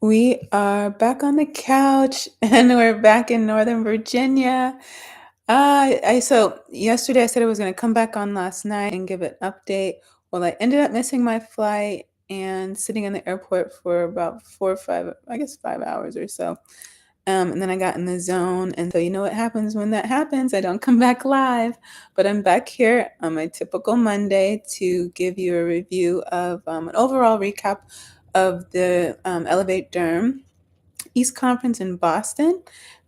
We are back on the couch and we're back in Northern Virginia. So yesterday I said I was going to come back on last night and give an update. Well, I ended up missing my flight and sitting in the airport for about 4 or 5, I guess 5 hours or so. And then I got in the zone. And so, you know what happens when that happens? I don't come back live, but I'm back here on my typical Monday to give you a review of an overall recap of the Elevate Derm East Conference in Boston.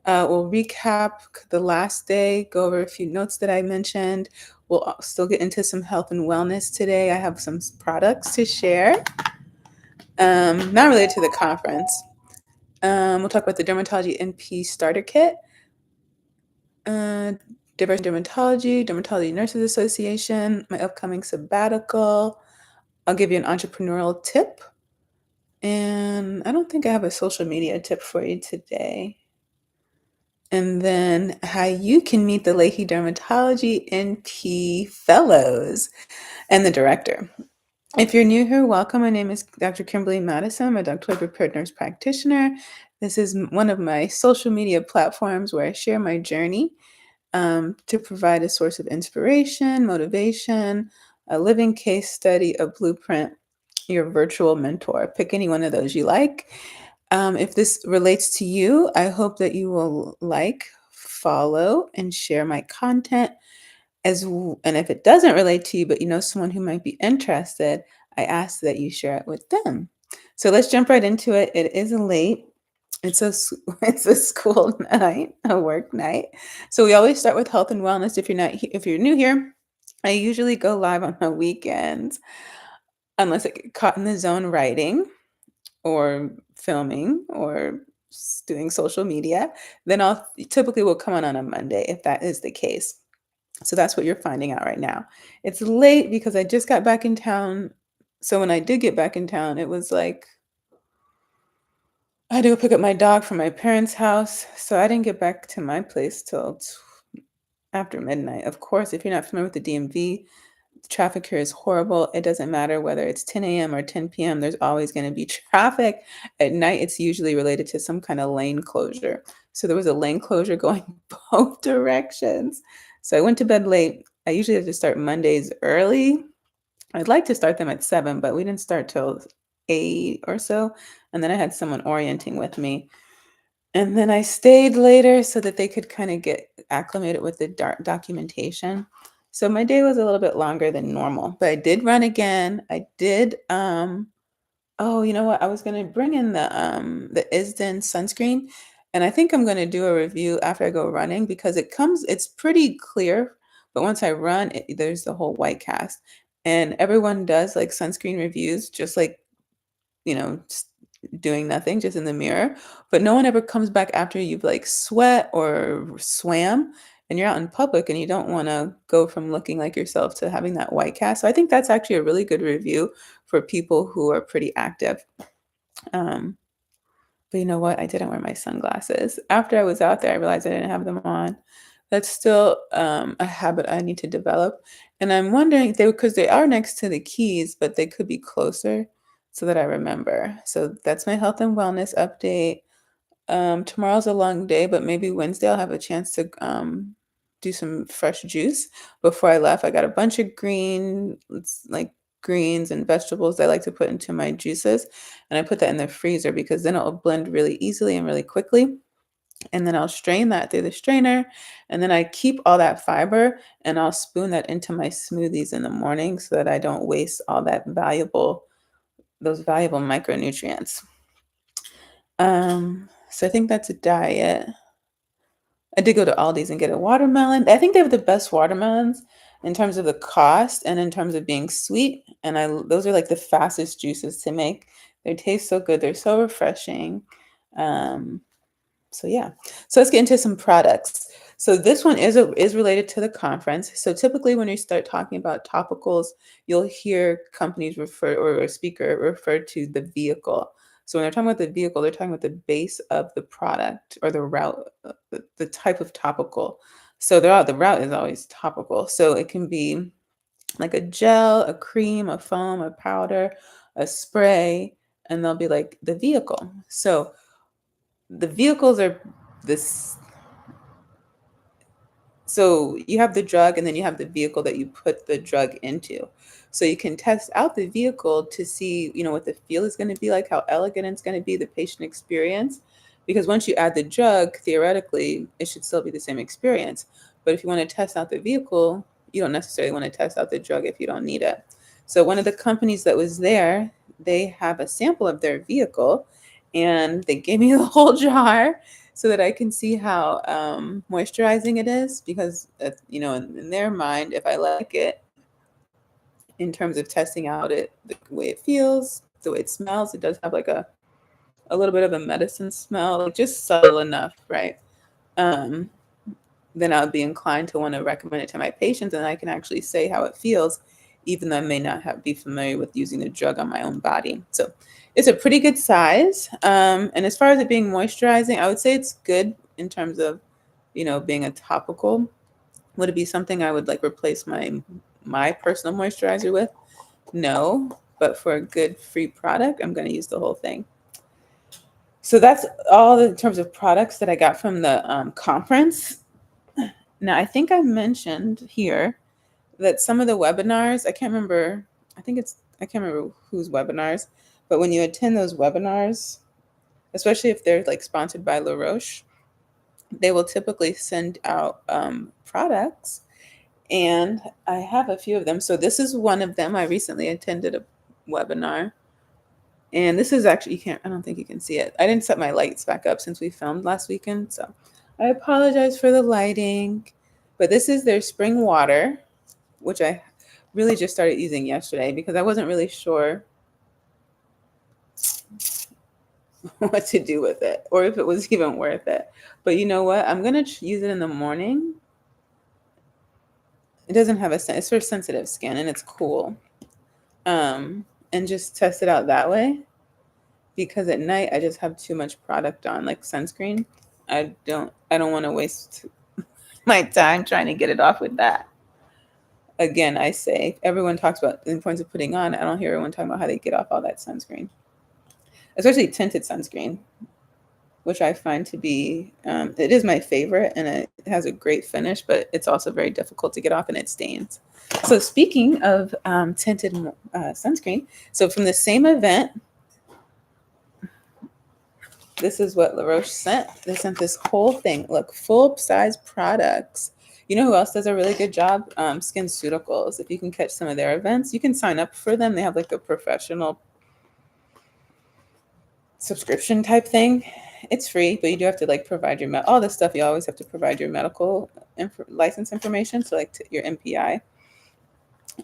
We'll recap the last day, go over a few notes that I mentioned. We'll still get into some health and wellness today. I have some products to share, not related to the conference. We'll talk about the Dermatology NP Starter Kit, Dermatology Nurses Association, my upcoming sabbatical. I'll give you an entrepreneurial tip. And I don't think I have a social media tip for you today. And then how you can meet the Lahey Dermatology NP Fellows and the director. If you're new here, welcome. My name is Dr. Kimberly Madison. I'm a doctorally prepared nurse practitioner. This is one of my social media platforms where I share my journey to provide a source of inspiration, motivation, a living case study, a blueprint, your virtual mentor. Pick any one of those you like. If this relates to you, I hope that you will like, follow, and share my content. And if it doesn't relate to you, but you know someone who might be interested, I ask that you share it with them. So let's jump right into it. It is late. It's a it's a school night, a work night. So we always start with health and wellness. If you're new here, I usually go live on the weekends, unless I get caught in the zone writing or filming or doing social media. Then I'll typically will come on a Monday if that is the case. So that's what you're finding out right now. It's late because I just got back in town. So when I did get back in town, it was like I had to go pick up my dog from my parents' house. So I didn't get back to my place till after midnight. Of course, if you're not familiar with the DMV, the traffic here is horrible. It doesn't matter whether it's 10 a.m. or 10 p.m., there's always going to be traffic. At night, it's usually related to some kind of lane closure. So there was a lane closure going both directions. So I went to bed late. I usually have to start Mondays early. I'd like to start them at 7, but we didn't start till 8 or so. And then I had someone orienting with me. And then I stayed later so that they could kind of get acclimated with the documentation. So my day was a little bit longer than normal, but I did run again. I did, oh, you know what? I was going to bring in the Isden sunscreen, and I think I'm going to do a review after I go running because it's pretty clear, but once I run, there's the whole white cast. And everyone does like sunscreen reviews, just like, just doing nothing, just in the mirror. But no one ever comes back after you've like sweat or swam and you're out in public and you don't want to go from looking like yourself to having that white cast. So I think that's actually a really good review for people who are pretty active. Um, but you know what? I didn't wear my sunglasses. After I was out there, I realized I didn't have them on. That's still a habit I need to develop. And I'm wondering because they are next to the keys, but they could be closer so that I remember. So that's my health and wellness update. Tomorrow's a long day, but maybe Wednesday I'll have a chance to do some fresh juice. Before I left, I got a bunch of greens and vegetables I like to put into my juices. And I put that in the freezer because then it'll blend really easily and really quickly. And then I'll strain that through the strainer. And then I keep all that fiber and I'll spoon that into my smoothies in the morning so that I don't waste all those valuable micronutrients. So I think that's a diet. I did go to Aldi's and get a watermelon. I think they have the best watermelons in terms of the cost and in terms of being sweet. And those are like the fastest juices to make. They taste so good. They're so refreshing. So yeah. So let's get into some products. So this one is related to the conference. So typically when you start talking about topicals, you'll hear companies or a speaker refer to the vehicle. So when they're talking about the vehicle, they're talking about the base of the product or the route, the type of topical. So the route is always topical. So it can be like a gel, a cream, a foam, a powder, a spray, and they'll be like the vehicle. So the vehicles are this. So you have the drug and then you have the vehicle that you put the drug into. So you can test out the vehicle to see, what the feel is going to be like, how elegant it's going to be, the patient experience. Because once you add the drug, theoretically, it should still be the same experience. But if you want to test out the vehicle, you don't necessarily want to test out the drug if you don't need it. So one of the companies that was there, they have a sample of their vehicle and they gave me the whole jar so that I can see how moisturizing it is. Because, in their mind, if I like it, in terms of testing out the way it feels, the way it smells, it does have like a little bit of a medicine smell, like just subtle enough, right? Um, then I would be inclined to want to recommend it to my patients, and I can actually say how it feels, even though I may not be familiar with using the drug on my own body. So it's a pretty good size. And as far as it being moisturizing, I would say it's good in terms of, being a topical. Would it be something I would like replace my personal moisturizer with? No, but for a good free product, I'm going to use the whole thing. So that's all in terms of products that I got from the conference. Now, I think I mentioned here that some of the webinars, I can't remember whose webinars, but when you attend those webinars, especially if they're like sponsored by La Roche, they will typically send out products. And I have a few of them. So this is one of them. I recently attended a webinar. And this is actually, I don't think you can see it. I didn't set my lights back up since we filmed last weekend. So I apologize for the lighting. But this is their spring water, which I really just started using yesterday because I wasn't really sure what to do with it or if it was even worth it. But you know what? I'm going to use it in the morning. It doesn't have a scent. It's for sensitive skin and it's cool. And just test it out that way. Because at night I just have too much product on, like sunscreen. I don't want to waste my time trying to get it off with that. Again, I say everyone talks about the importance of putting on. I don't hear everyone talking about how they get off all that sunscreen, especially tinted sunscreen, which I find to be, it is my favorite and it has a great finish, but it's also very difficult to get off and it stains. So speaking of tinted sunscreen, so from the same event, this is what La Roche sent. They sent this whole thing. Look, full-size products. You know who else does a really good job? SkinCeuticals. If you can catch some of their events, you can sign up for them. They have like a professional subscription type thing. It's free, but you do have to like provide all this stuff. You always have to provide your medical license information, so like your MPI.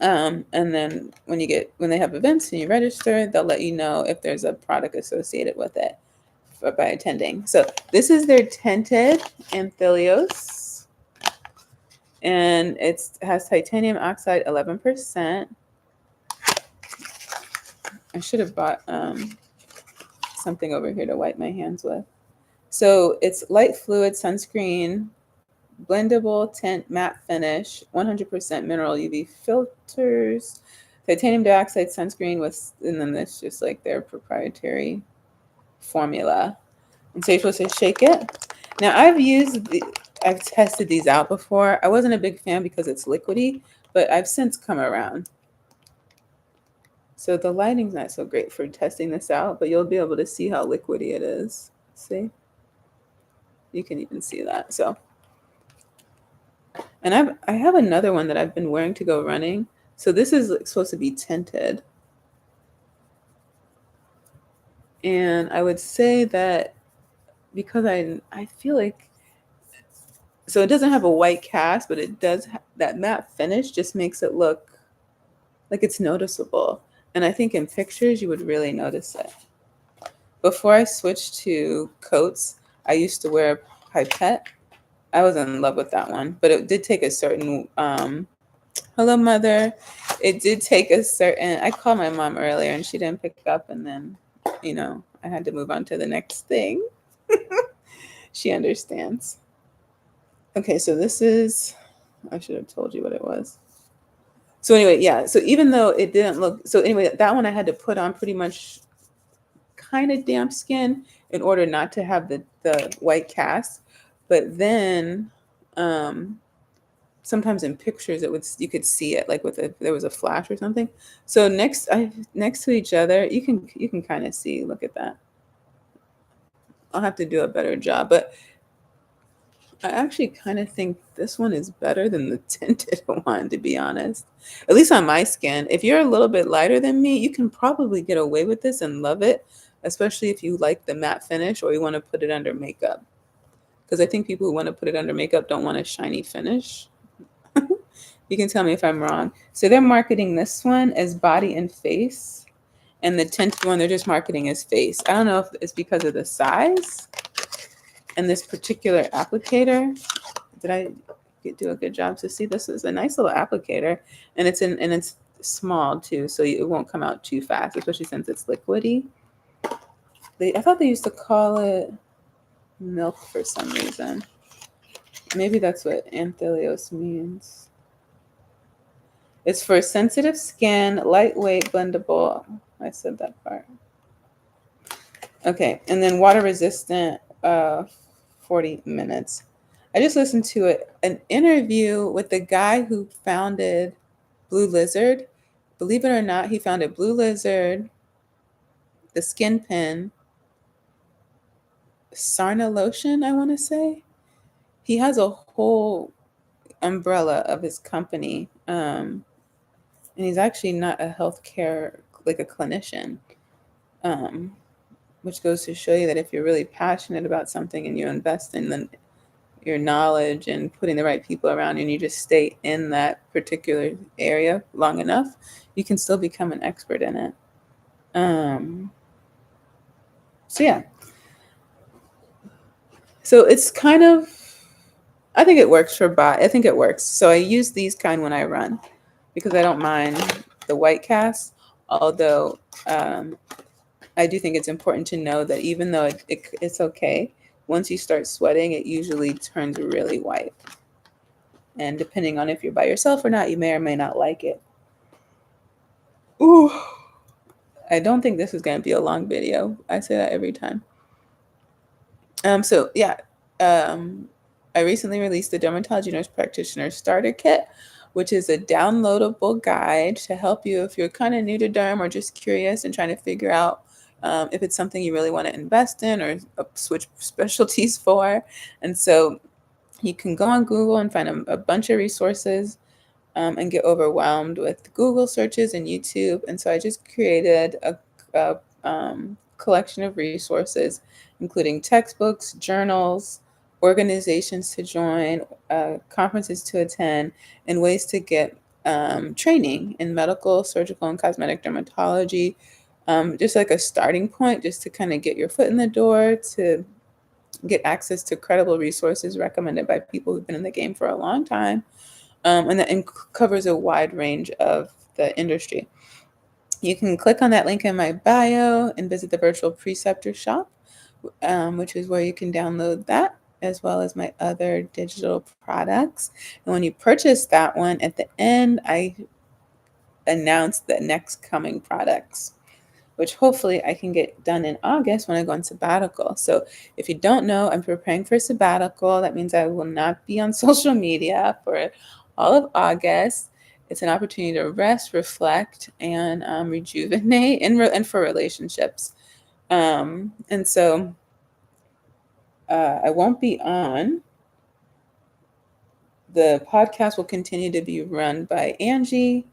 And then when they have events and you register, they'll let you know if there's a product associated with it by attending. So this is their tinted Anthelios, and it has titanium oxide 11%. I should have bought something over here to wipe my hands with. So it's light fluid sunscreen, blendable tint matte finish, 100% mineral UV filters, titanium dioxide sunscreen and then it's just like their proprietary formula. And so you're supposed to shake it. Now I've tested these out before. I wasn't a big fan because it's liquidy, but I've since come around. So the lighting's not so great for testing this out, but you'll be able to see how liquidy it is. See? You can even see that. So, and I have another one that I've been wearing to go running. So this is supposed to be tinted. And I would say that because I feel like, so it doesn't have a white cast, but it does that matte finish just makes it look like it's noticeable. And I think in pictures you would really notice it. Before I switched to coats, I used to wear a pipette. I was in love with that one, but it did take a certain, hello mother. It did take a certain, I called my mom earlier and she didn't pick up, and then, I had to move on to the next thing. She understands. Okay, so I should have told you what it was. So anyway, yeah, so even though it didn't look, so anyway, that one I had to put on pretty much kind of damp skin in order not to have the white cast. But then sometimes in pictures you could see it like there was a flash or something. So next to each other, you can kind of see. Look at that. I'll have to do a better job, but I actually kind of think this one is better than the tinted one, to be honest. At least on my skin. If you're a little bit lighter than me, you can probably get away with this and love it, especially if you like the matte finish or you want to put it under makeup. Because I think people who want to put it under makeup don't want a shiny finish. You can tell me if I'm wrong. So they're marketing this one as body and face, and the tinted one they're just marketing as face. I don't know if it's because of the size and this particular applicator. Did I do a good job to see? This is a nice little applicator, and it's small too, so it won't come out too fast, especially since it's liquidy. I thought they used to call it milk for some reason. Maybe that's what anthelios means. It's for sensitive skin, lightweight, blendable. I said that part. Okay, and then water resistant, 40 minutes. I just listened to an interview with the guy who founded Blue Lizard. Believe it or not, he founded Blue Lizard, the Skin Pin, Sarna Lotion, I want to say. He has a whole umbrella of his company. And he's actually not a healthcare, like a clinician, which goes to show you that if you're really passionate about something and you invest in your knowledge and putting the right people around you, and you just stay in that particular area long enough, you can still become an expert in it. So yeah. So it's kind of, I think it works for body. I think it works. So I use these kind when I run because I don't mind the white cast, although I do think it's important to know that even though it's okay, once you start sweating, it usually turns really white. And depending on if you're by yourself or not, you may or may not like it. Ooh, I don't think this is going to be a long video. I say that every time. So yeah, I recently released the Dermatology Nurse Practitioner Starter Kit, which is a downloadable guide to help you if you're kind of new to derm or just curious and trying to figure out if it's something you really want to invest in or switch specialties for. And so you can go on Google and find a bunch of resources and get overwhelmed with Google searches and YouTube. And so I just created a collection of resources, including textbooks, journals, organizations to join, conferences to attend, and ways to get training in medical, surgical, and cosmetic dermatology. Just like a starting point, just to kind of get your foot in the door, to get access to credible resources recommended by people who've been in the game for a long time. And that covers a wide range of the industry. You can click on that link in my bio and visit the virtual Preceptor shop, which is where you can download that as well as my other digital products. And when you purchase that one, at the end, I announce the next coming products, which hopefully I can get done in August when I go on sabbatical. So if you don't know, I'm preparing for sabbatical. That means I will not be on social media for all of August. It's an opportunity to rest, reflect, and rejuvenate, and for relationships. And so I won't be on. The podcast will continue to be run by Angie.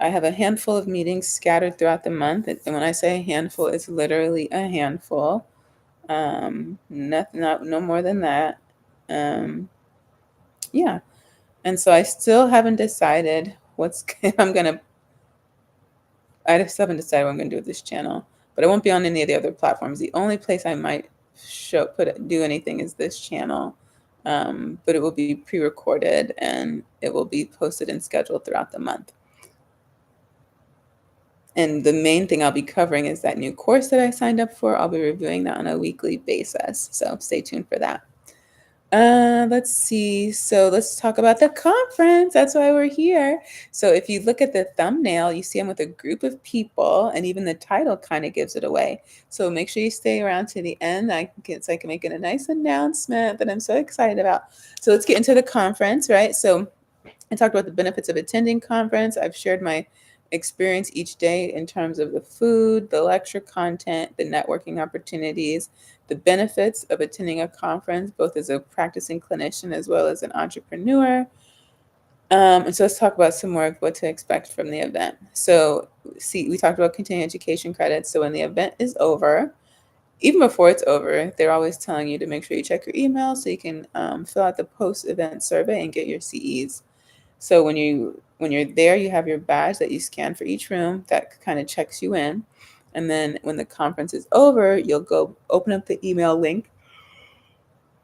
I have a handful of meetings scattered throughout the month. And when I say a handful, it's literally a handful. No more than that. Yeah. And so I still haven't decided I just haven't decided what I'm going to do with this channel, but I won't be on any of the other platforms. The only place I might do anything is this channel. But it will be pre-recorded and it will be posted and scheduled throughout the month. And the main thing I'll be covering is that new course that I signed up for. I'll be reviewing that on a weekly basis. So stay tuned for that. Let's see. So let's talk about the conference. That's why we're here. So if you look at the thumbnail, you see I'm with a group of people, and even the title kind of gives it away. So make sure you stay around to the end. So I can make it a nice announcement that I'm so excited about. So let's get into the conference, right? So I talked about the benefits of attending conference. I've shared my experience each day in terms of the food, the lecture content, the networking opportunities, the benefits of attending a conference, both as a practicing clinician as well as an entrepreneur. And so let's talk about some more of what to expect from the event. So, see, we talked about continuing education credits. So when the event is over, even before it's over, they're always telling you to make sure you check your email so you can fill out the post-event survey and get your CEs. So when you're there, you have your badge that you scan for each room that kind of checks you in. And then when the conference is over, you'll go open up the email link.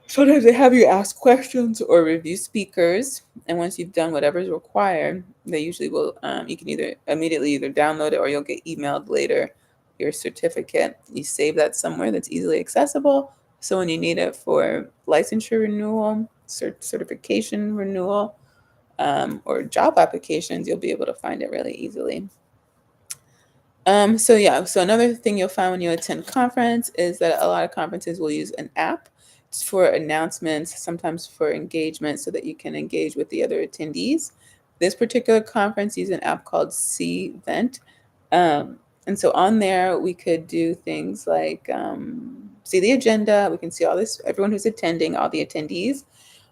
Sometimes they have you ask questions or review speakers. And once you've done whatever is required, they usually will, you can either immediately either download it or you'll get emailed later your certificate. You save that somewhere that's easily accessible. So when you need it for licensure renewal, certification renewal, or job applications, you'll be able to find it really easily. So another thing you'll find when you attend conference is that a lot of conferences will use an app for announcements, sometimes for engagement, so that you can engage with the other attendees. This particular conference used an app called Cvent. And so on there, we could do things like see the agenda. We can see all this, everyone who's attending, all the attendees,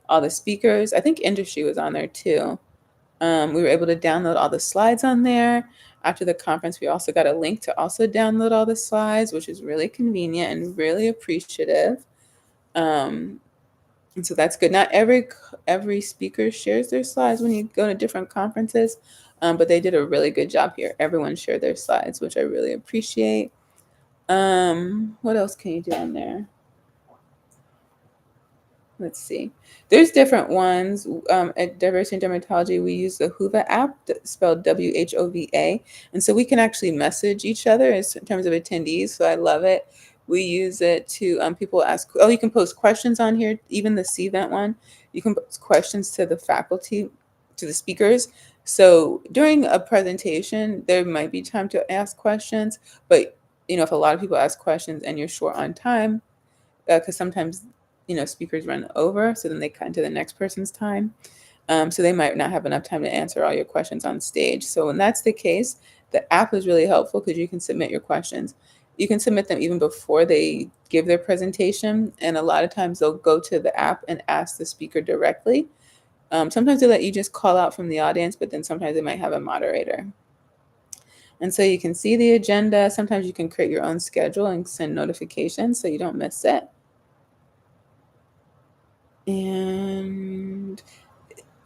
all the speakers. I think industry was on there too. We were able to download all the slides on there. After the conference, we also got a link to also download all the slides, which is really convenient and really appreciative. Um, and so that's good. Not every speaker shares their slides when you go to different conferences, but they did a really good job here. Everyone shared their slides, which I really appreciate. What else can you do on there? Let's see. There's different ones. At Diversity in Dermatology, we use the Whova app, spelled WHOVA. And so we can actually message each other in terms of attendees. So I love it. We use it to, people ask, oh, you can post questions on here, even the CVent one. You can post questions to the faculty, to the speakers. So during a presentation, there might be time to ask questions. But, if a lot of people ask questions and you're short on time, because sometimes speakers run over, so then they cut into the next person's time, so they might not have enough time to answer all your questions on stage. So when that's the case, the app is really helpful because you can submit your questions. You can submit them even before they give their presentation, and a lot of times they'll go to the app and ask the speaker directly. Sometimes they let you just call out from the audience, but then sometimes they might have a moderator. And so you can see the agenda. Sometimes you can create your own schedule and send notifications so you don't miss it. And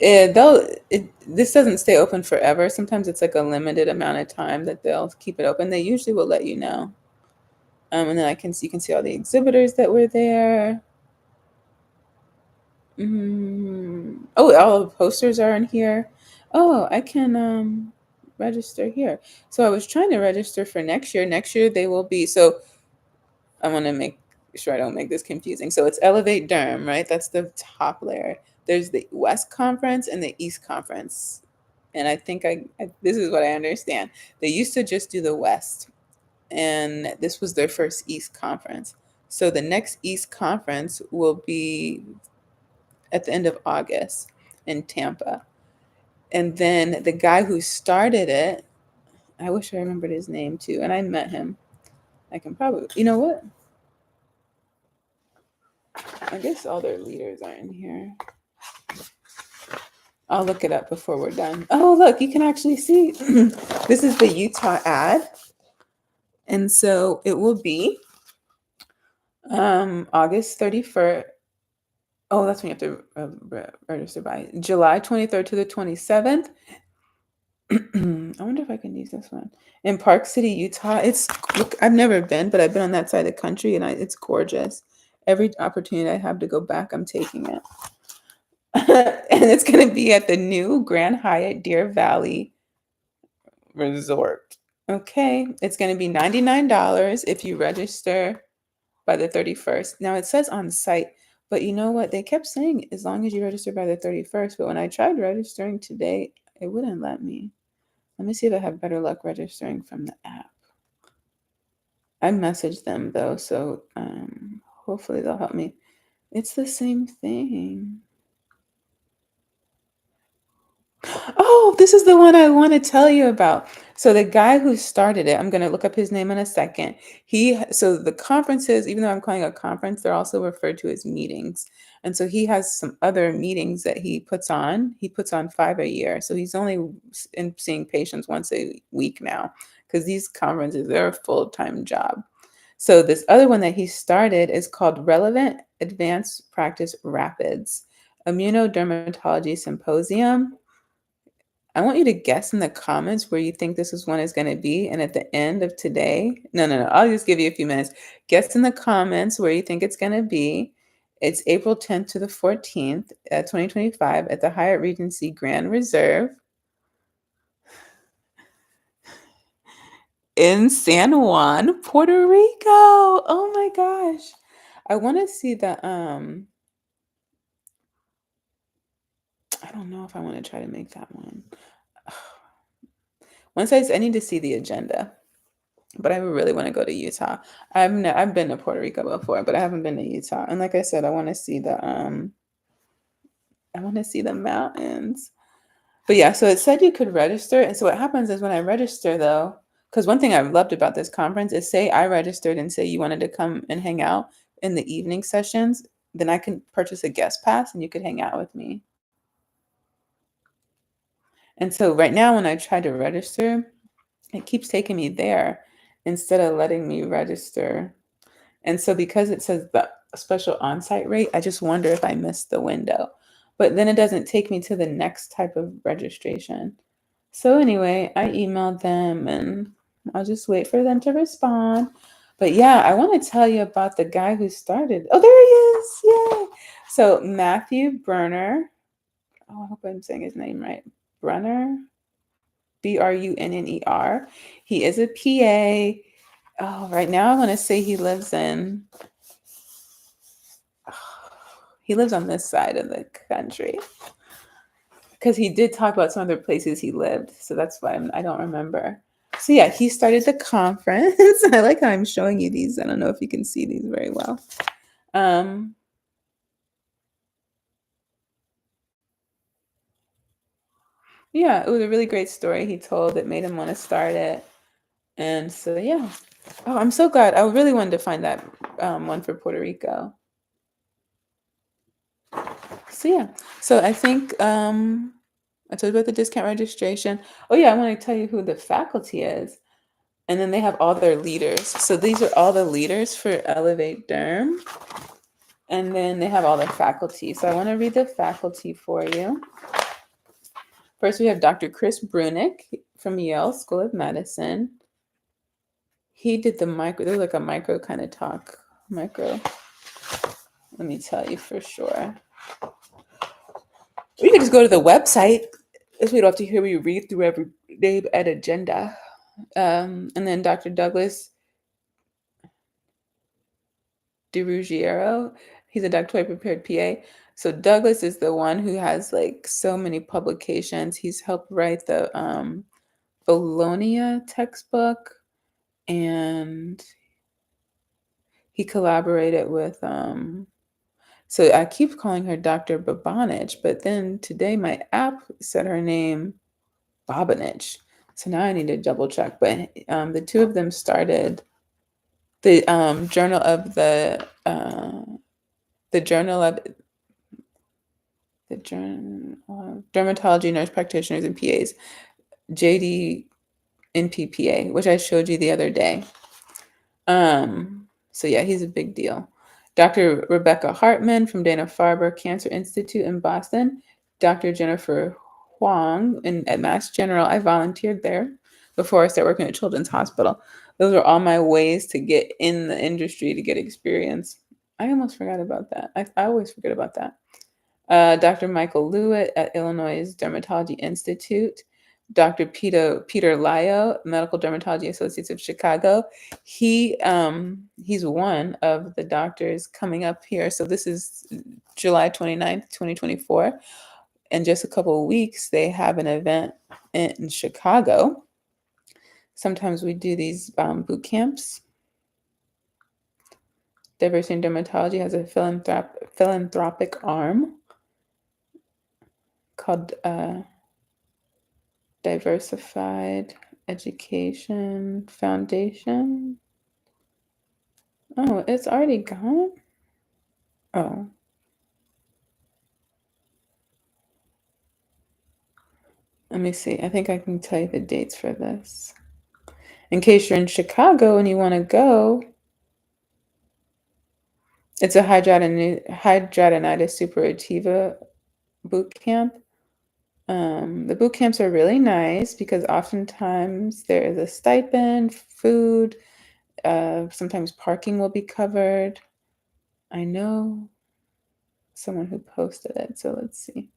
this doesn't stay open forever. Sometimes it's like a limited amount of time that they'll keep it open. They usually will let you know. And then you can see all the exhibitors that were there. Oh, all the posters are in here. Oh, I can register here. So I was trying to register for next year. Next year they will be, so I want to make sure I don't make this confusing. So it's Elevate Derm, right? That's the top layer. There's the West Conference and the East Conference. And I think this is what I understand. They used to just do the West, and this was their first East Conference. So the next East Conference will be at the end of August in Tampa. And then the guy who started it, I wish I remembered his name too, and I met him. I can probably, you know what? I guess all their leaders are in here. I'll look it up before we're done. Oh, look, you can actually see this is the Utah ad. And so it will be August 31st. Oh, that's when you have to register by July 23rd to the 27th. I wonder if I can use this one. In Park City, Utah. Look, I've never been, but I've been on that side of the country, and it's gorgeous. Every opportunity I have to go back, I'm taking it. And it's going to be at the new Grand Hyatt Deer Valley Resort. Okay, it's going to be $99 if you register by the 31st. Now it says on site, But you know what? They kept saying as long as you register by the 31st, but when I tried registering today, it wouldn't let me. Let me see if I have better luck registering from the app. I messaged them though, so hopefully they'll help me. It's the same thing. Oh, this is the one I want to tell you about. So the guy who started it, I'm going to look up his name in a second. So the conferences, even though I'm calling it a conference, they're also referred to as meetings. And so he has some other meetings that he puts on. He puts on 5 a year. So he's only seeing patients once a week now, because these conferences, they're a full-time job. So this other one that he started is called Relevant Advanced Practice Rapids Immunodermatology Symposium. I want you to guess in the comments where you think this is one is going to be. And at the end of today, no, I'll just give you a few minutes. Guess in the comments where you think it's going to be. It's April 10th to the 14th, 2025 at the Hyatt Regency Grand Reserve in San Juan, Puerto Rico. Oh my gosh. I want to see I don't know if I want to try to make that one. I need to see the agenda. But I really want to go to Utah. I've been to Puerto Rico before, but I haven't been to Utah. And like I said, I want to see the mountains. But yeah, so it said you could register. And so what happens is when I register though, because one thing I've loved about this conference is say I registered and say you wanted to come and hang out in the evening sessions, then I can purchase a guest pass and you could hang out with me. And so right now when I try to register, it keeps taking me there instead of letting me register. And so because it says the special on-site rate, I just wonder if I missed the window. But then it doesn't take me to the next type of registration. So anyway, I emailed them and I'll just wait for them to respond. But yeah, I want to tell you about the guy who started. Oh, there he is. Yay. So Matthew Brunner. Oh, I hope I'm saying his name right. Brunner. Brunner. He is a PA. Oh, right now I want to say he lives on this side of the country because he did talk about some other places he lived. So that's why I don't remember. So yeah, he started the conference. I like how I'm showing you these. I don't know if you can see these very well. Yeah, it was a really great story he told that made him want to start it. And so yeah. Oh, I'm so glad. I really wanted to find that one for Puerto Rico. So yeah. So I think I told you about the discount registration. Oh yeah, I want to tell you who the faculty is. And then they have all their leaders. So these are all the leaders for Elevate Derm. And then they have all the faculty. So I want to read the faculty for you. First, we have Dr. Chris Brunick from Yale School of Medicine. He did the micro, there was like a micro kind of talk. Micro. Let me tell you for sure. You can just go to the website. If we don't have to hear me read through every name and agenda. And then Dr. Douglas DiRuggiero, he's a doctorally prepared PA. So Douglas is the one who has like so many publications. He's helped write the Bologna textbook, and he collaborated with so I keep calling her Dr. Babanich, but then today my app said her name Bobanich. So now I need to double check. But the two of them started the journal of the journal of the Dermatology Nurse Practitioners and PAs, JD NPPA, which I showed you the other day. So yeah, he's a big deal. Dr. Rebecca Hartman from Dana-Farber Cancer Institute in Boston, Dr. Jennifer Huang at Mass General. I volunteered there before I started working at Children's Hospital. Those are all my ways to get in the industry to get experience. I almost forgot about that. I always forget about that. Dr. Michael Lewitt at Illinois Dermatology Institute, Dr. Peter Lyo, Medical Dermatology Associates of Chicago. He's one of the doctors coming up here. So this is July 29th, 2024. In just a couple of weeks, they have an event in Chicago. Sometimes we do these boot camps. Diversity in Dermatology has a philanthropic arm called Diversified Education Foundation. Oh, it's already gone? Oh. Let me see. I think I can tell you the dates for this. In case you're in Chicago and you want to go, it's a hidradenitis suppurativa boot camp. The boot camps are really nice because oftentimes there is a stipend, food, sometimes parking will be covered. I know someone who posted it, so let's see.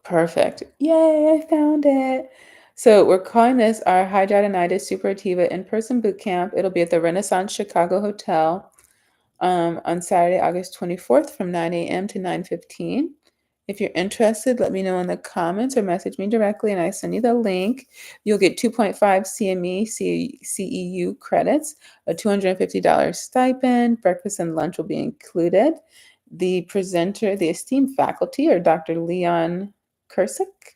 Perfect. Yay, I found it. So we're calling this our Hidradenitis Suppurativa in-person boot camp. It'll be at the Renaissance Chicago Hotel on Saturday, August 24th from 9 a.m. to 9:15. If you're interested, let me know in the comments or message me directly and I send you the link. You'll get 2.5 CME CEU credits, a $250 stipend, breakfast and lunch will be included. The presenter, the esteemed faculty are Dr. Leon Kursick,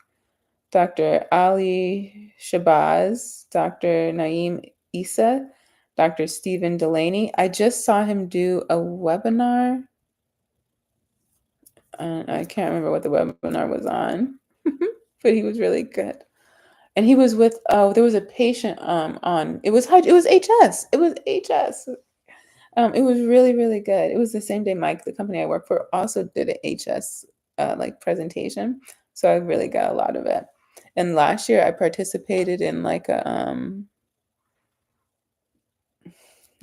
Dr. Ali Shabazz, Dr. Naeem Issa, Dr. Stephen Delaney. I just saw him do a webinar. I can't remember what the webinar was on, but he was really good. And he was with there was a patient on it was HS. It was HS. It was really, really good. It was the same day Mike, the company I work for, also did an HS like presentation. So I really got a lot of it. And last year I participated in like a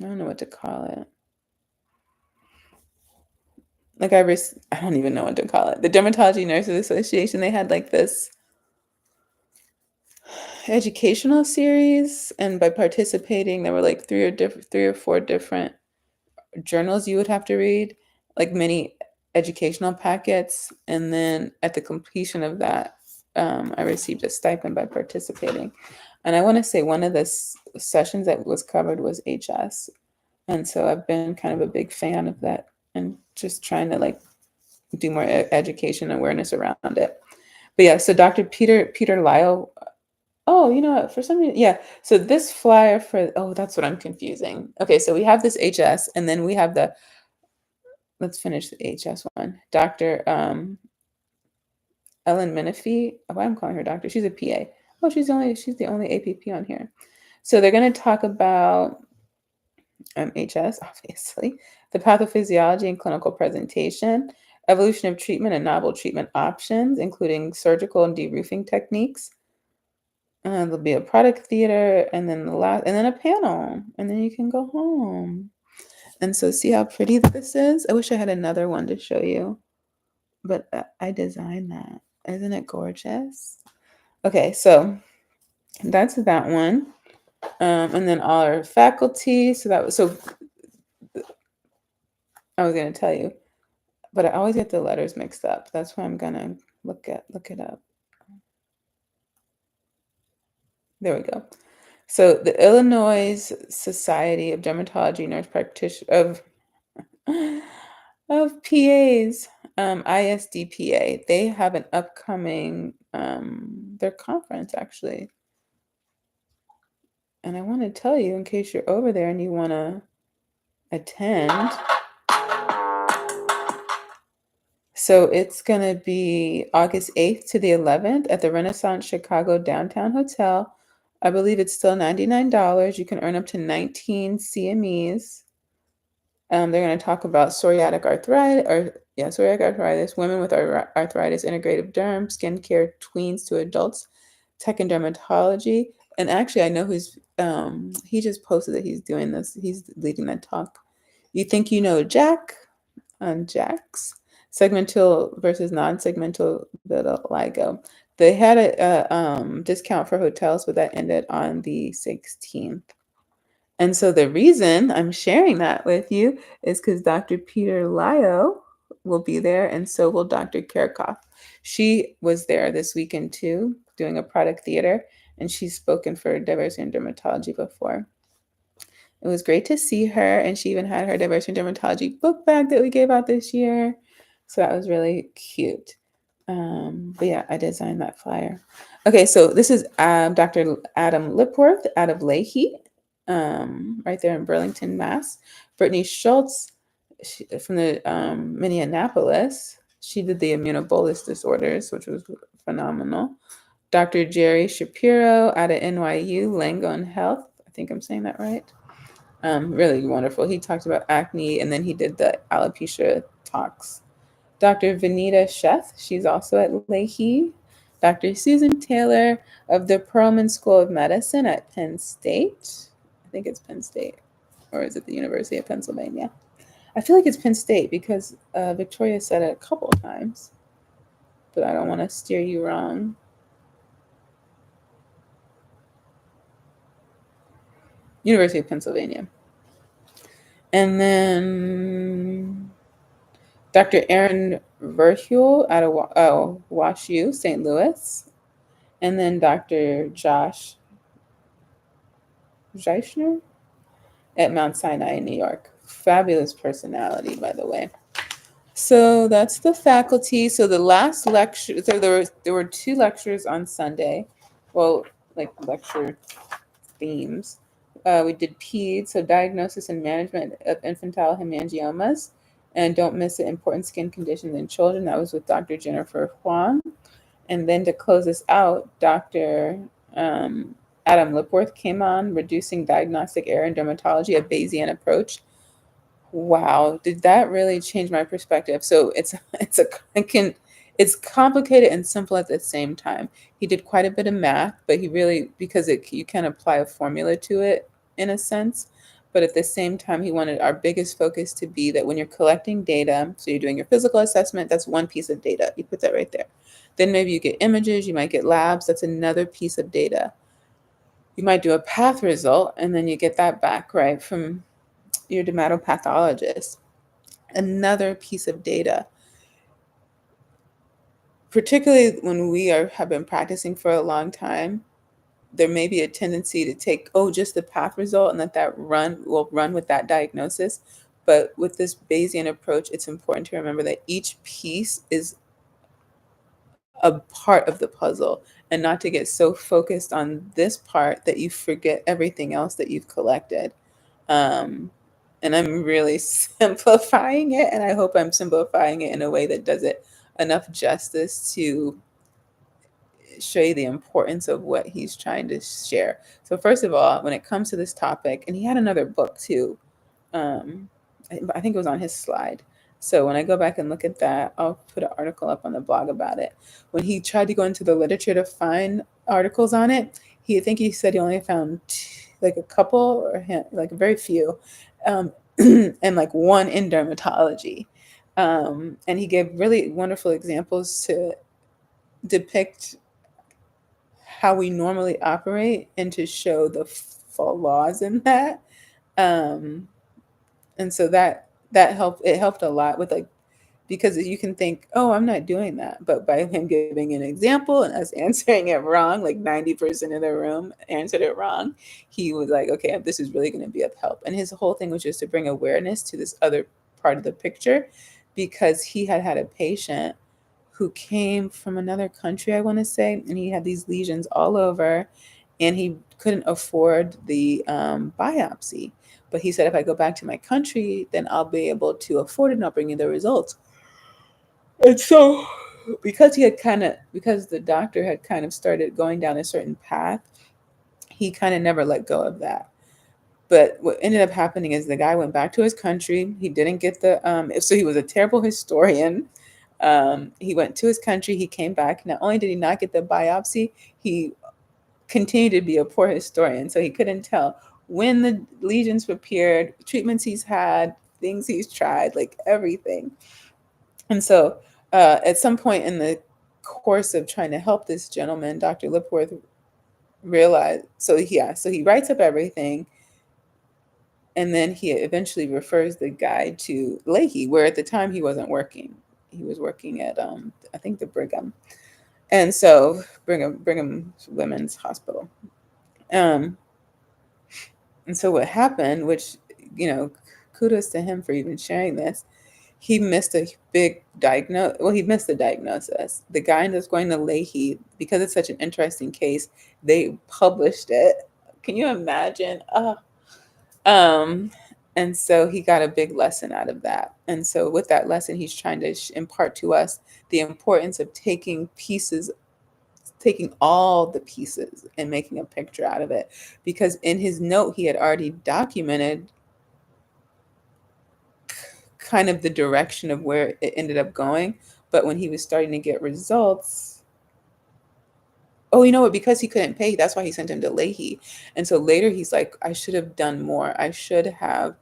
I don't know what to call it. Like I don't even know what to call it. The Dermatology Nurses Association, they had like this educational series, and by participating, there were like three or four different journals you would have to read, like many educational packets, and then at the completion of that, I received a stipend by participating. And I want to say one of the sessions that was covered was HS, and so I've been kind of a big fan of that, and just trying to like do more education awareness around it. But yeah, so Dr. Peter Lyle. Oh, you know what? For some reason, yeah. So this flyer for that's what I'm confusing. Okay, so we have this HS, and then we have the. Let's finish the HS one. Dr. Ellen Menifee. Oh, I'm calling her doctor. She's a PA. Oh, she's the only APP on here. So they're going to talk about HS, obviously, the pathophysiology and clinical presentation, evolution of treatment and novel treatment options, including surgical and de-roofing techniques. There'll be a product theater, and then and then a panel, and then you can go home. And so, see how pretty this is? I wish I had another one to show you, but I designed that. Isn't it gorgeous? Okay, so that's that one. And then all our faculty. So I was gonna tell you, but I always get the letters mixed up. That's why I'm gonna look it up. There we go. So the Illinois Society of Dermatology Nurse Practitioner of PAs, ISDPA, they have an upcoming their conference actually. And I want to tell you in case you're over there and you want to attend. So it's going to be August 8th to the 11th at the Renaissance Chicago Downtown Hotel. I believe it's still $99. You can earn up to 19 CMEs. They're going to talk about psoriatic arthritis, women with arthritis, integrative derm, skincare, tweens to adults, tech and dermatology. And actually, I know he just posted that he's doing this. He's leading that talk. You think you know Jack on Jack's segmental versus non-segmental vitiligo. They had a discount for hotels, but that ended on the 16th. And so the reason I'm sharing that with you is because Dr. Peter Lyo will be there, and so will Dr. Kirchhoff. She was there this weekend too, doing a product theater, and she's spoken for diversity in dermatology before. It was great to see her, and she even had her diversity in dermatology book bag that we gave out this year. So that was really cute. But yeah, I designed that flyer. Okay, so this is Dr. Adam Lipworth out of Lahey, right there in Burlington, Mass. Brittany Schultz from the Minneapolis. She did the immunobolus disorders, which was phenomenal. Dr. Jerry Shapiro out of NYU, Langone Health. I think I'm saying that right. Really wonderful. He talked about acne, and then he did the alopecia talks. Dr. Vanita Sheth, she's also at Lahey. Dr. Susan Taylor of the Perelman School of Medicine at Penn State. I think it's Penn State, or is it the University of Pennsylvania? I feel like it's Penn State because Victoria said it a couple of times, but I don't want to steer you wrong. University of Pennsylvania. And then Dr. Aaron Verhule out of Wash U, St. Louis. And then Dr. Josh Zeichner at Mount Sinai in New York. Fabulous personality, by the way. So that's the faculty. So the last lecture, so there were two lectures on Sunday. Well, like lecture themes. We did PEDS, so diagnosis and management of infantile hemangiomas, and don't miss it, important skin conditions in children. That was with Dr. Jennifer Huang. And then to close us out, Dr. Adam Lipworth came on, reducing diagnostic error in dermatology, a Bayesian approach. Wow, did that really change my perspective? So it's complicated and simple at the same time. He did quite a bit of math, but he really, because you can apply a formula to it in a sense. But at the same time, he wanted our biggest focus to be that when you're collecting data, so you're doing your physical assessment, that's one piece of data. You put that right there. Then maybe you get images, you might get labs, that's another piece of data. You might do a path result, and then you get that back, right, from your dermatopathologist. Another piece of data, particularly when have been practicing for a long time, there may be a tendency to take, just the path result and that will run with that diagnosis. But with this Bayesian approach, it's important to remember that each piece is a part of the puzzle and not to get so focused on this part that you forget everything else that you've collected. Um, and I'm really simplifying it, and I hope I'm simplifying it in a way that does it enough justice to show you the importance of what he's trying to share. So first of all, when it comes to this topic, and he had another book too, um, I think it was on his slide. So when I go back and look at that, I'll put an article up on the blog about it. When he tried to go into the literature to find articles on it, I think he said he only found like a couple or like very few, and like one in dermatology. And he gave really wonderful examples to depict how we normally operate and to show the flaws in that. Um, and so that helped. It helped a lot with like, because you can think, oh, I'm not doing that, but by him giving an example and us answering it wrong, like 90% of the room answered it wrong, he was like, okay, this is really going to be of help. And his whole thing was just to bring awareness to this other part of the picture, because he had a patient who came from another country, I want to say, and he had these lesions all over, and he couldn't afford the biopsy. But he said, if I go back to my country, then I'll be able to afford it and I'll bring you the results. And so, because the doctor had kind of started going down a certain path, he kind of never let go of that. But what ended up happening is the guy went back to his country. He didn't get so he was a terrible historian. He went to his country. He came back. Not only did he not get the biopsy, he continued to be a poor historian. So he couldn't tell when the lesions appeared, treatments he's had, things he's tried, like everything. And so at some point in the course of trying to help this gentleman, Dr. Lipworth realized, so he writes up everything, and then he eventually refers the guy to Lahey, where at the time he wasn't working. He was working at I think the Brigham, and so Brigham Women's Hospital. Um, and so what happened, which, you know, kudos to him for even sharing this, he missed a big diagnose. Well, he missed the diagnosis. The guy ended up going to Lahey because it's such an interesting case. They published it. Can you imagine? Um, and so he got a big lesson out of that. And so with that lesson, he's trying to impart to us the importance of taking all the pieces and making a picture out of it. Because in his note, he had already documented kind of the direction of where it ended up going. But when he was starting to get results, oh, you know what? Because he couldn't pay, that's why he sent him to Lahey. And so later he's like, I should have done more. I should have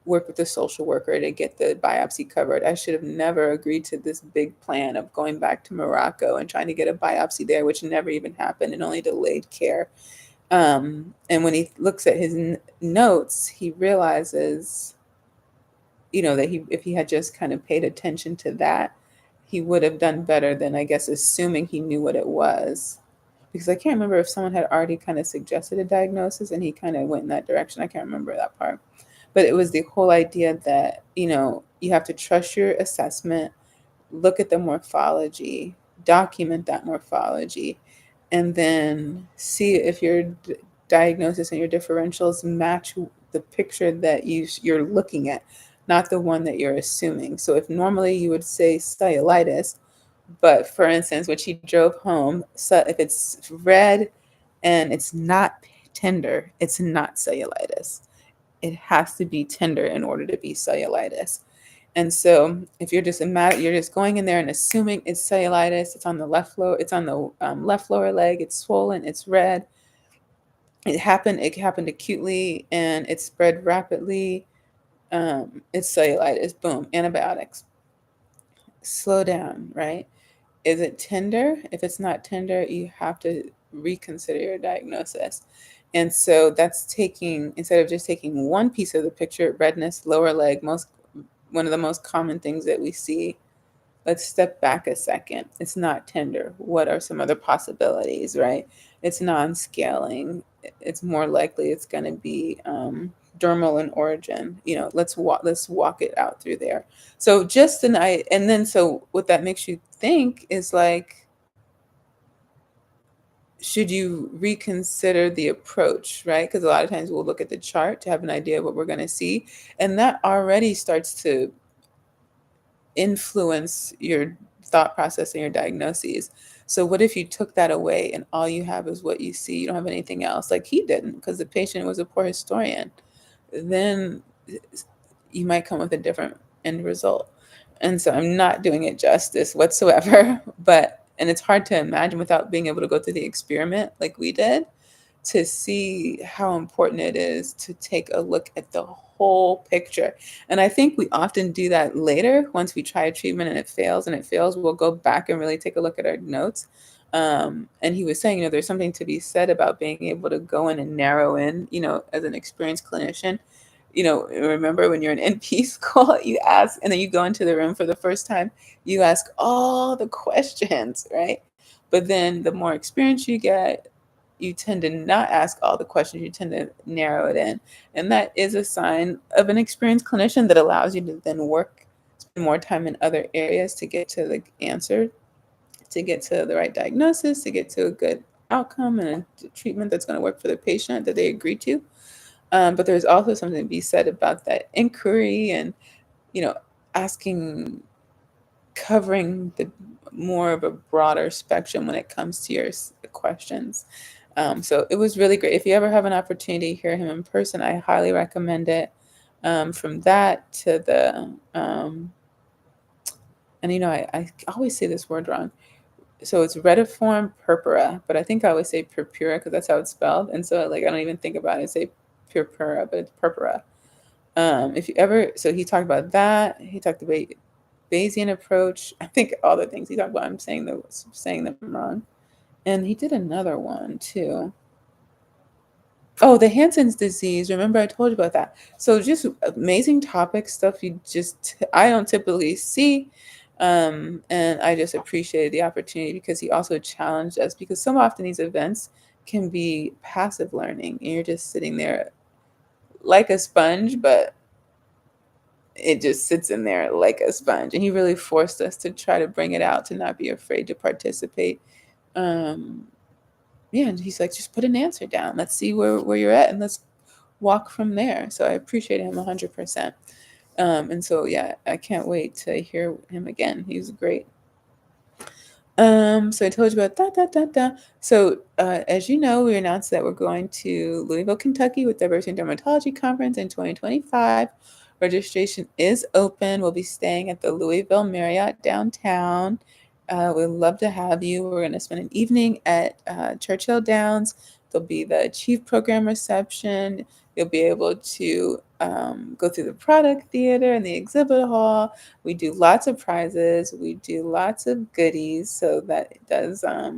worked with a social worker to get the biopsy covered. I should have never agreed to this big plan of going back to Morocco and trying to get a biopsy there, which never even happened and only delayed care. And when he looks at his notes, he realizes, you know, that if he had just kind of paid attention to that, he would have done better than, I guess, assuming he knew what it was. Because I can't remember if someone had already kind of suggested a diagnosis and he kind of went in that direction. I can't remember that part. But it was the whole idea that, you know, you have to trust your assessment, look at the morphology, document that morphology, and then see if your diagnosis and your differentials match the picture that you're looking at, not the one that you're assuming. So if normally you would say cellulitis, but for instance, when she drove home, so if it's red and it's not tender, it's not cellulitis. It has to be tender in order to be cellulitis. And so if you're just going in there and assuming it's cellulitis, it's on the left lower, it's on the left lower leg, it's swollen, it's red. It happened acutely and it spread rapidly. It's cellulitis. Boom, antibiotics. Slow down, right? Is it tender? If it's not tender, you have to reconsider your diagnosis. And so that's taking, instead of just taking one piece of the picture, redness, lower leg, one of the most common things that we see. Let's step back a second. It's not tender. What are some other possibilities, right? It's non-scaling. It's more likely it's going to be dermal in origin. You know, let's walk it out through there. So just tonight, and then so what that makes you think is like, should you reconsider the approach, right? Because a lot of times we'll look at the chart to have an idea of what we're going to see, and that already starts to influence your thought process and your diagnoses. So what if you took that away and all you have is what you see? You don't have anything else. Like he didn't, because the patient was a poor historian. Then you might come with a different end result. And so I'm not doing it justice whatsoever, and it's hard to imagine without being able to go through the experiment like we did, to see how important it is to take a look at the whole picture. And I think we often do that later. Once we try a treatment and it fails, we'll go back and really take a look at our notes. And he was saying, you know, there's something to be said about being able to go in and narrow in, you know, as an experienced clinician. You know, remember when you're in NP school, you ask, and then you go into the room for the first time, you ask all the questions, right? But then the more experience you get, you tend to not ask all the questions, you tend to narrow it in. And that is a sign of an experienced clinician that allows you to then spend more time in other areas to get to the answer, to get to the right diagnosis, to get to a good outcome and a treatment that's going to work for the patient that they agree to. But there's also something to be said about that inquiry and, you know, asking, covering the more of a broader spectrum when it comes to your questions. So it was really great. If you ever have an opportunity to hear him in person, I highly recommend it. From that to and you know, I always say this word wrong. So it's retiform purpura, but I think I always say purpura because that's how it's spelled. And so like I don't even think about it, I say purpura, but it's purpura. If you ever, so he talked about that. He talked about Bayesian approach. I think all the things he talked about, I'm saying them wrong. And he did another one too. Oh, the Hansen's disease. Remember, I told you about that. So just amazing topic stuff I don't typically see. And I just appreciated the opportunity because he also challenged us because so often these events can be passive learning and you're just sitting there like a sponge, but it just sits in there like a sponge. And he really forced us to try to bring it out, to not be afraid to participate. Um, yeah, and he's like, just put an answer down. Let's see where you're at and let's walk from there. So I appreciate him 100%. And so, yeah, I can't wait to hear him again. He was great. So I told you about that. So, as you know, we announced that we're going to Louisville, Kentucky with Diversity in Dermatology Conference in 2025. Registration is open. We'll be staying at the Louisville Marriott downtown. We'd love to have you. We're going to spend an evening at Churchill Downs. There'll be the chief program reception. You'll be able to go through the product theater and the exhibit hall. We do lots of prizes. We do lots of goodies, so that it does, I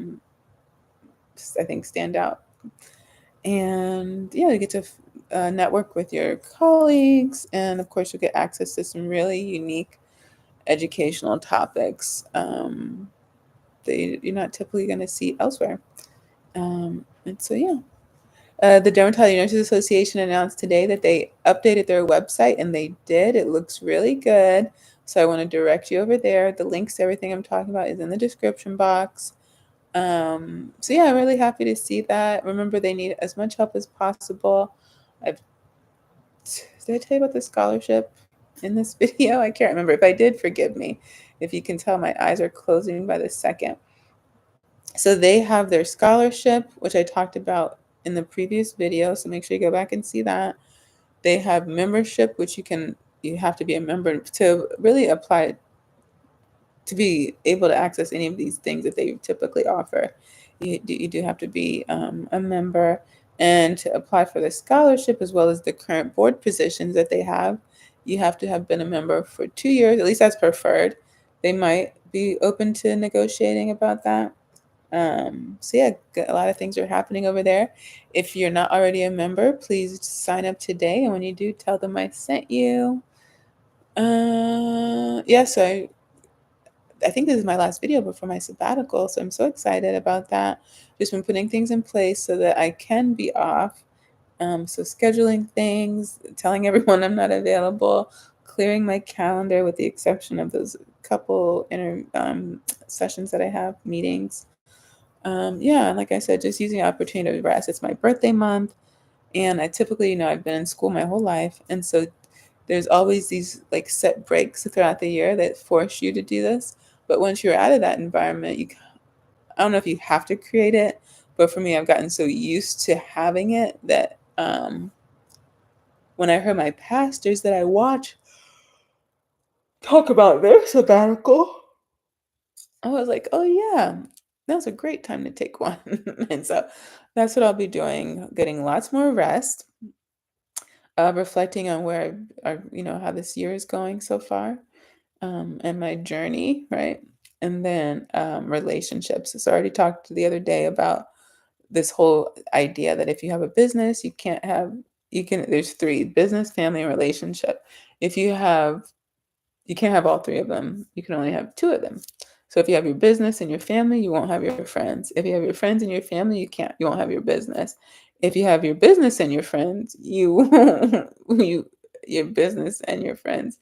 think, stand out. And yeah, you get to network with your colleagues, and of course, you'll get access to some really unique educational topics that you're not typically going to see elsewhere. And so, yeah. The Dermatology Nurses Association announced today that they updated their website, and they did. It looks really good. So I want to direct you over there. The links to everything I'm talking about is in the description box. So yeah, I'm really happy to see that. Remember, they need as much help as possible. I've did I tell you about the scholarship in this video? I can't remember. If I did, forgive me. If you can tell, my eyes are closing by the second. So they have their scholarship, which I talked about in the previous video. So make sure you go back and see that. They have membership, which you have to be a member to really apply, to be able to access any of these things that they typically offer. You do have to be a member, and to apply for the scholarship as well as the current board positions that they have, you have to have been a member for 2 years. At least that's preferred. They might be open to negotiating about that. So yeah, a lot of things are happening over there. If you're not already a member, please sign up today, and when you do, tell them I sent you. Yeah, so I think this is my last video before my sabbatical, so I'm so excited about that. Just been putting things in place so that I can be off. So scheduling things, telling everyone I'm not available, clearing my calendar with the exception of those couple sessions that I have, meetings. Yeah, and like I said, just using the opportunity to rest. It's my birthday month, and I typically, I've been in school my whole life, and so there's always these like set breaks throughout the year that force you to do this. But once you're out of that environment, I don't know if you have to create it, but for me, I've gotten so used to having it that when I heard my pastors that I watch talk about their sabbatical, I was like, oh yeah, that's a great time to take one. And so that's what I'll be doing, getting lots more rest, reflecting on how this year is going so far, and my journey, right? And then relationships. So I already talked the other day about this whole idea that if you have a business, there's three: business, family, and relationship. If you can't have all three of them. You can only have two of them. So if you have your business and your family, you won't have your friends. If you have your friends and your family, you won't have your business. If you have your business and your friends, your business and your friends,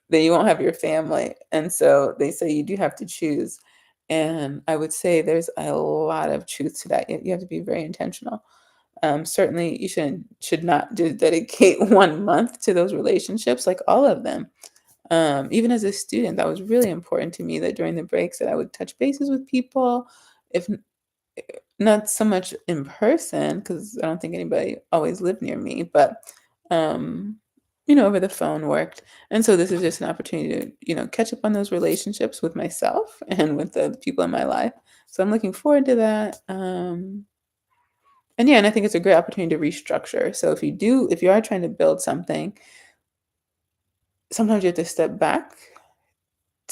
then you won't have your family. And so they say you do have to choose. And I would say there's a lot of truth to that. You have to be very intentional. Certainly, you should not just dedicate 1 month to those relationships, like all of them. Even as a student, that was really important to me, that during the breaks that I would touch bases with people, if not so much in person, because I don't think anybody always lived near me, but um, over the phone worked. And so this is just an opportunity to, catch up on those relationships with myself and with the people in my life. So I'm looking forward to that. And yeah, and I think it's a great opportunity to restructure. So if you are trying to build something, sometimes you have to step back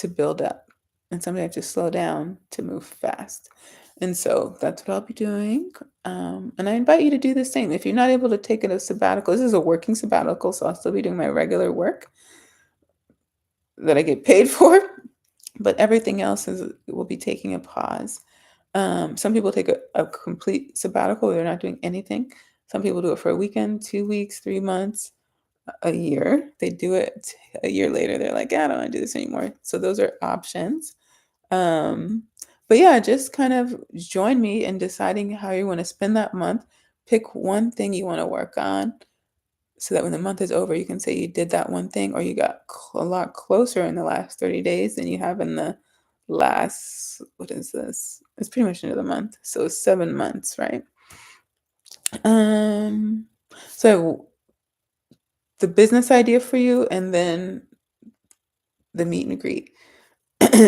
to build up, and sometimes I have to slow down to move fast. And so that's what I'll be doing. And I invite you to do the same. If you're not able to take it a sabbatical, this is a working sabbatical, so I'll still be doing my regular work that I get paid for, but everything else will be taking a pause. Some people take a complete sabbatical, they're not doing anything. Some people do it for a weekend, 2 weeks, 3 months, a year. They do it a year later. They're like, yeah, I don't want to do this anymore. So those are options. Um, but yeah, just kind of join me in deciding how you want to spend that month. Pick one thing you want to work on so that when the month is over, you can say you did that one thing or you got a lot closer in the last 30 days than you have in the last, what is this? It's pretty much into the month. So 7 months, right? Um, so the business idea for you and then the meet and greet.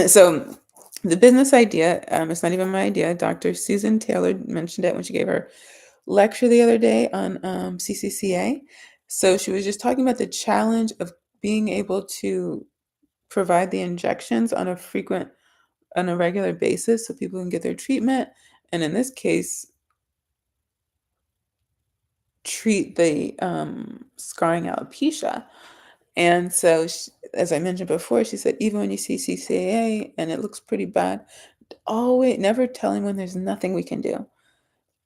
So the business idea, it's not even my idea. Dr. Susan Taylor mentioned it when she gave her lecture the other day on CCCA. So she was just talking about the challenge of being able to provide the injections on a regular basis so people can get their treatment. And in this case, treat the scarring alopecia. And so, as I mentioned before, she said, even when you see CCA and it looks pretty bad, always never tell anyone there's nothing we can do.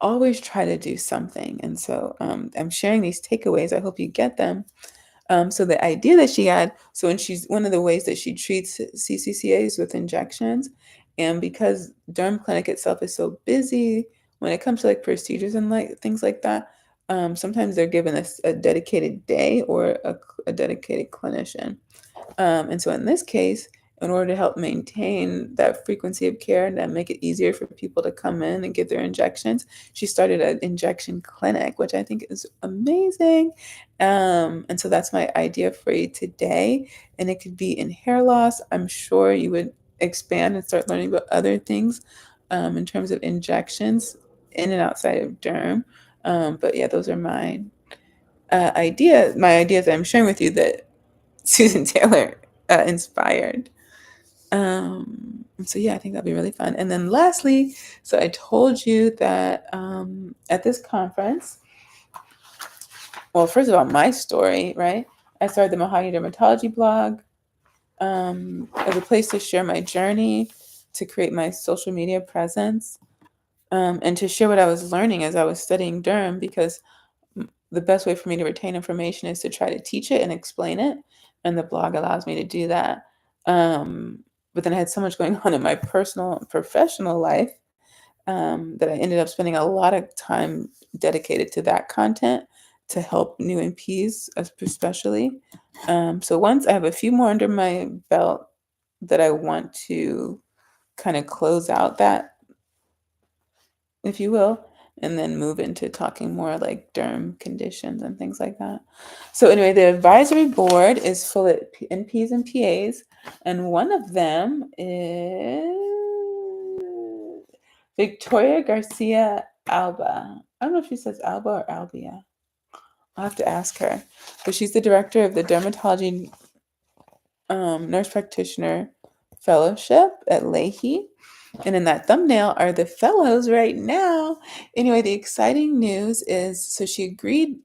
Always try to do something. And so I'm sharing these takeaways. I hope you get them. So the idea that she had, so when she's one of the ways that she treats CCCAs with injections, and because Derm Clinic itself is so busy, when it comes to like procedures and like things like that, sometimes they're given a dedicated day or a dedicated clinician. And so in this case, in order to help maintain that frequency of care and then make it easier for people to come in and get their injections, she started an injection clinic, which I think is amazing. And so that's my idea for you today. And it could be in hair loss. I'm sure you would expand and start learning about other things in terms of injections in and outside of derm. But yeah, those are mine. My ideas that I'm sharing with you that Susan Taylor inspired. And so yeah, I think that'd be really fun. And then lastly, so I told you that at this conference, well, first of all, my story, right? I started the Mahogany Dermatology blog as a place to share my journey, to create my social media presence, and to share what I was learning as I was studying derm, because the best way for me to retain information is to try to teach it and explain it. And the blog allows me to do that. But then I had so much going on in my personal and professional life that I ended up spending a lot of time dedicated to that content to help new NPs, especially. So once I have a few more under my belt that I want to kind of close out that, if you will, and then move into talking more like derm conditions and things like that. So anyway, the advisory board is full of NPs and PAs, and one of them is Victoria Garcia Alba. I don't know if she says Alba or Albia. I'll have to ask her. But she's the director of the Dermatology Nurse Practitioner Fellowship at Lahey. And in that thumbnail are the fellows right now. Anyway, the exciting news is, so she agreed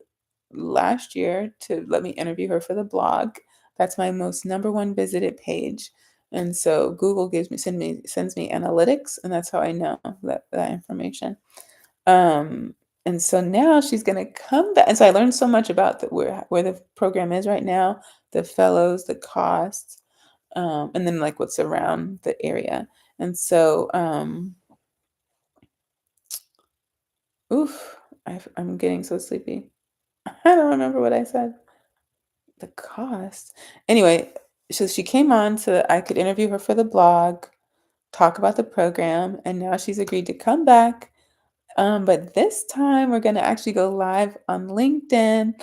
last year to let me interview her for the blog. That's my most number one visited page. And so Google sends me analytics, and that's how I know that information. And so now she's gonna come back. And so I learned so much about where the program is right now, the fellows, the costs, and then like what's around the area. And so, oof, I'm getting so sleepy. I don't remember what I said. The cost. Anyway, so she came on so that I could interview her for the blog, talk about the program, and now she's agreed to come back. But this time we're going to actually go live on LinkedIn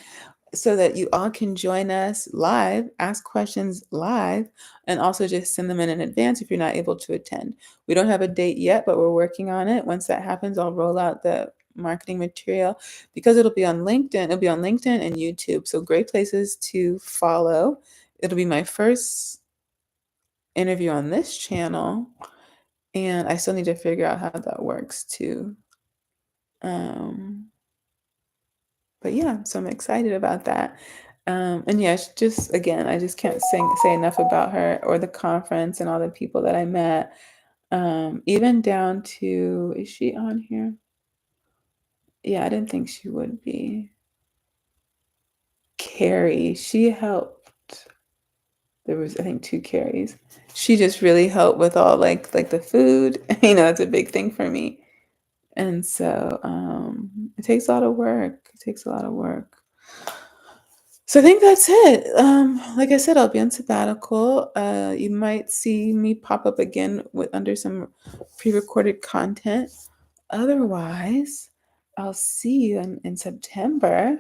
so that you all can join us live, ask questions live, and also just send them in advance if you're not able to attend. We don't have a date yet, but we're working on it. Once that happens, I'll roll out the marketing material because it'll be on LinkedIn. It'll be on LinkedIn and YouTube. So great places to follow. It'll be my first interview on this channel, and I still need to figure out how that works too. Um, but yeah, so I'm excited about that. And yeah, just again, I just can't say enough about her or the conference and all the people that I met. Even down to, is she on here? Yeah, I didn't think she would be. Carrie, she helped. There was, I think, two Carries. She just really helped with all like the food. That's a big thing for me. And so it takes a lot of work. It takes a lot of work. So I think that's it. Like I said, I'll be on sabbatical. You might see me pop up again with under some pre-recorded content. Otherwise, I'll see you in September.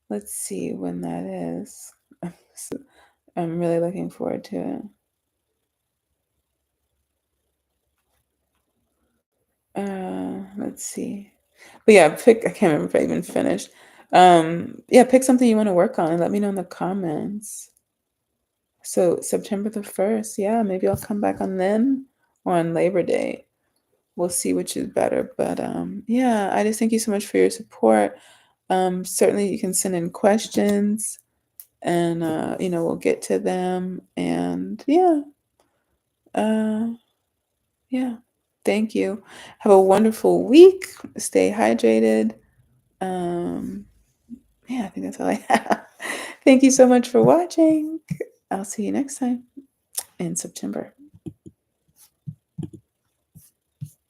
Let's see when that is. I'm really looking forward to it. Let's see. But yeah, I can't remember if I even finished. Yeah, pick something you want to work on and let me know in the comments. So September the 1st, yeah, maybe I'll come back on then or on Labor Day. We'll see which is better. But yeah, I just thank you so much for your support. Certainly you can send in questions and we'll get to them. And uh yeah. Thank you. Have a wonderful week. Stay hydrated. Um, yeah, I think that's all I have. Thank you so much for watching. I'll see you next time in September.